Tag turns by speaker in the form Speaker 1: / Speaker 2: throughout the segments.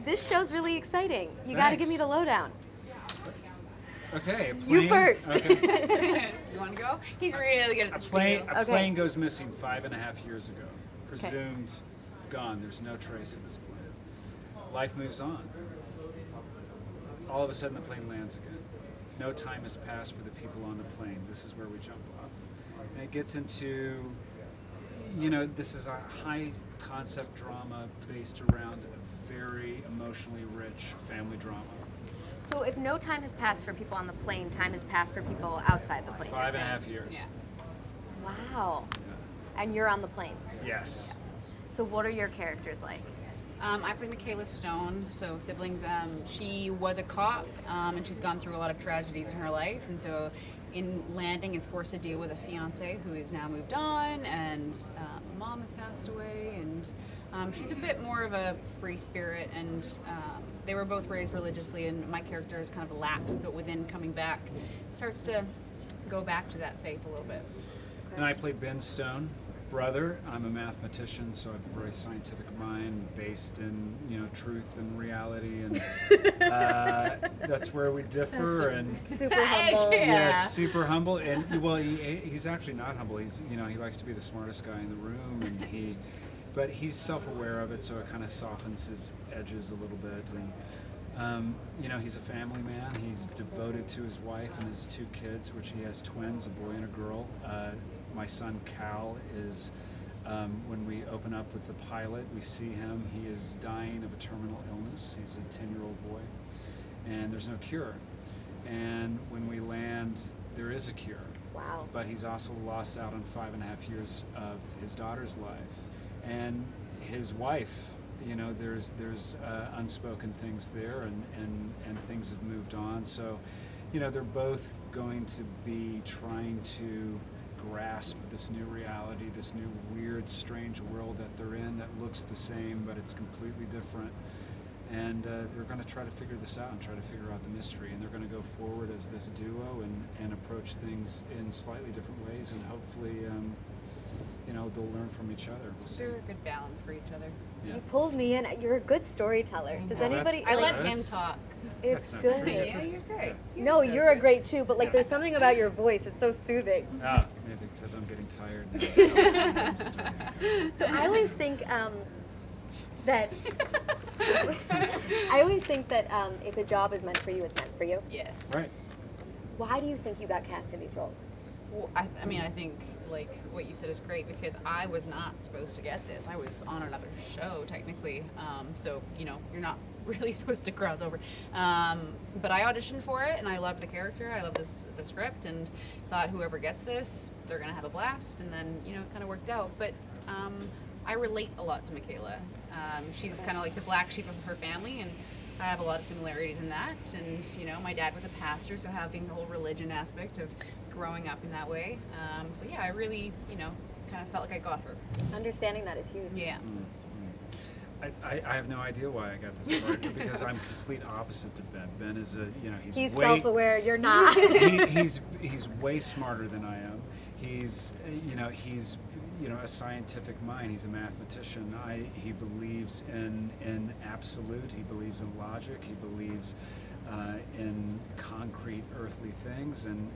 Speaker 1: This show's really exciting. You got to give me the lowdown.
Speaker 2: Okay.
Speaker 1: You first.
Speaker 2: Okay.
Speaker 3: You want to go? He's really good at this.
Speaker 2: A plane goes missing 5.5 years ago. Presumed gone. There's no trace of this plane. Life moves on. All of a sudden the plane lands again. No time has passed for the people on the plane. This is where we jump off. And it gets into, this is a high concept drama based around a very emotionally rich family drama.
Speaker 1: So if no time has passed for people on the plane, time has passed for people outside the plane.
Speaker 2: 5.5 years.
Speaker 3: Yeah.
Speaker 1: Wow.
Speaker 2: Yeah.
Speaker 1: And you're on the plane.
Speaker 2: Yes.
Speaker 1: So what are your characters like?
Speaker 3: I play Michaela Stone, so siblings. She was a cop, and she's gone through a lot of tragedies in her life, and so in landing is forced to deal with a fiance who is now moved on, and mom has passed away, and she's a bit more of a free spirit, and they were both raised religiously, and my character is kind of lapsed, but within coming back, starts to go back to that faith a little bit.
Speaker 2: And I play Ben Stone, brother. I'm a mathematician, so I have a very scientific mind based in truth and reality, and that's where we differ. And
Speaker 1: Super humble.
Speaker 2: yeah, super humble. And well, he's actually not humble. He's he likes to be the smartest guy in the room, and but he's self-aware of it, so it kind of softens his edges a little bit. And he's a family man. He's devoted to his wife and his 2 kids, which he has twins, a boy and a girl. My son Cal is, when we open up with the pilot, we see him. He is dying of a terminal illness. He's a 10-year-old boy, and there's no cure. And when we land, there is a cure.
Speaker 1: Wow.
Speaker 2: But he's also lost out on 5.5 years of his daughter's life. And his wife, there's unspoken things there, and things have moved on. So, they're both going to be trying to grasp this new reality, this new weird, strange world that they're in that looks the same, but it's completely different. And they're going to try to figure this out and try to figure out the mystery. And they're going to go forward as this duo and approach things in slightly different ways, and hopefully, they'll learn from each other. We'll see.
Speaker 3: They're a good balance for each other.
Speaker 2: Yeah.
Speaker 1: You pulled me in. You're a good storyteller. Does anybody?
Speaker 3: I let
Speaker 2: That's-
Speaker 3: him talk.
Speaker 1: It's
Speaker 2: That's not
Speaker 1: good.
Speaker 2: true.
Speaker 3: Yeah, you're great.
Speaker 1: No, you're a great too. But there's something about your voice. It's so soothing.
Speaker 2: Maybe because I'm getting tired now.
Speaker 1: So I always think that if a job is meant for you, it's meant for you.
Speaker 3: Yes.
Speaker 2: Right.
Speaker 1: Why do you think you got cast in these roles?
Speaker 3: Well, I think like what you said is great, because I was not supposed to get this. I was on another show technically, so you're not really supposed to cross over. But I auditioned for it, and I loved the character. I loved the script, and thought whoever gets this, they're gonna have a blast. And then it kind of worked out. But I relate a lot to Michaela. She's kind of like the black sheep of her family, and I have a lot of similarities in that. And my dad was a pastor, so having the whole religion aspect of growing up in that way. So yeah, I really, kind of felt like I got her.
Speaker 1: Understanding that is huge.
Speaker 3: Yeah.
Speaker 2: I have no idea why I got this part, because I'm complete opposite to Ben. Ben is
Speaker 1: He's
Speaker 2: way,
Speaker 1: self-aware. You're not.
Speaker 2: he's way smarter than I am. He's a scientific mind. He's a mathematician. He believes in absolute. He believes in logic. He believes in concrete earthly things, and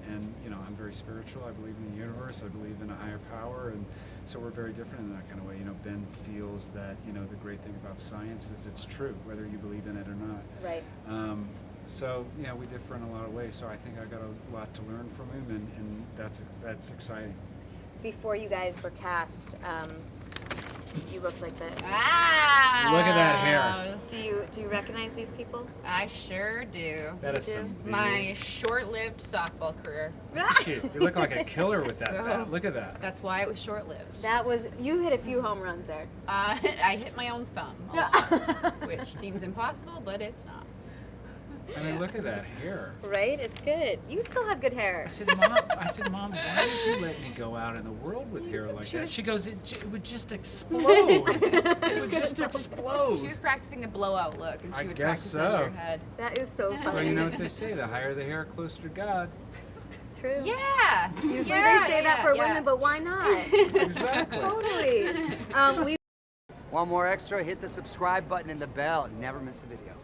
Speaker 2: I'm very spiritual. I believe in the universe. I believe in a higher power, and so we're very different in that kind of way. Ben feels that the great thing about science is it's true, whether you believe in it or not.
Speaker 1: Right.
Speaker 2: So we differ in a lot of ways. So I think I got a lot to learn from him, and that's exciting.
Speaker 1: Before you guys were cast, you looked like this.
Speaker 3: Ah!
Speaker 2: Look at that hair.
Speaker 1: Do you recognize these people?
Speaker 3: I sure do.
Speaker 2: That is
Speaker 1: do?
Speaker 2: some
Speaker 3: My short-lived softball career.
Speaker 2: You look like a killer with that
Speaker 3: So-
Speaker 2: bat. Look at that.
Speaker 3: That's why it was short-lived.
Speaker 1: You hit a few home runs there.
Speaker 3: I hit my own thumb a lot, which seems impossible, but it's not.
Speaker 2: I mean, look at that hair.
Speaker 1: Right? It's good. You still have good hair.
Speaker 2: I said, Mom, why did you let me go out in the world with hair like that? She goes, it would just explode. It would just explode.
Speaker 3: She was practicing the blowout look, and she
Speaker 2: I
Speaker 3: would
Speaker 2: guess
Speaker 3: practice it on
Speaker 2: so.
Speaker 3: her head.
Speaker 1: That is so funny.
Speaker 2: Well, you know what they say, the higher the hair, closer to God.
Speaker 1: It's true.
Speaker 3: Yeah.
Speaker 1: Usually
Speaker 3: Yeah,
Speaker 1: they say that for
Speaker 3: yeah.
Speaker 1: women, but why not?
Speaker 2: Exactly.
Speaker 1: Totally.
Speaker 4: Want more extra? Hit the subscribe button and the bell and never miss a video.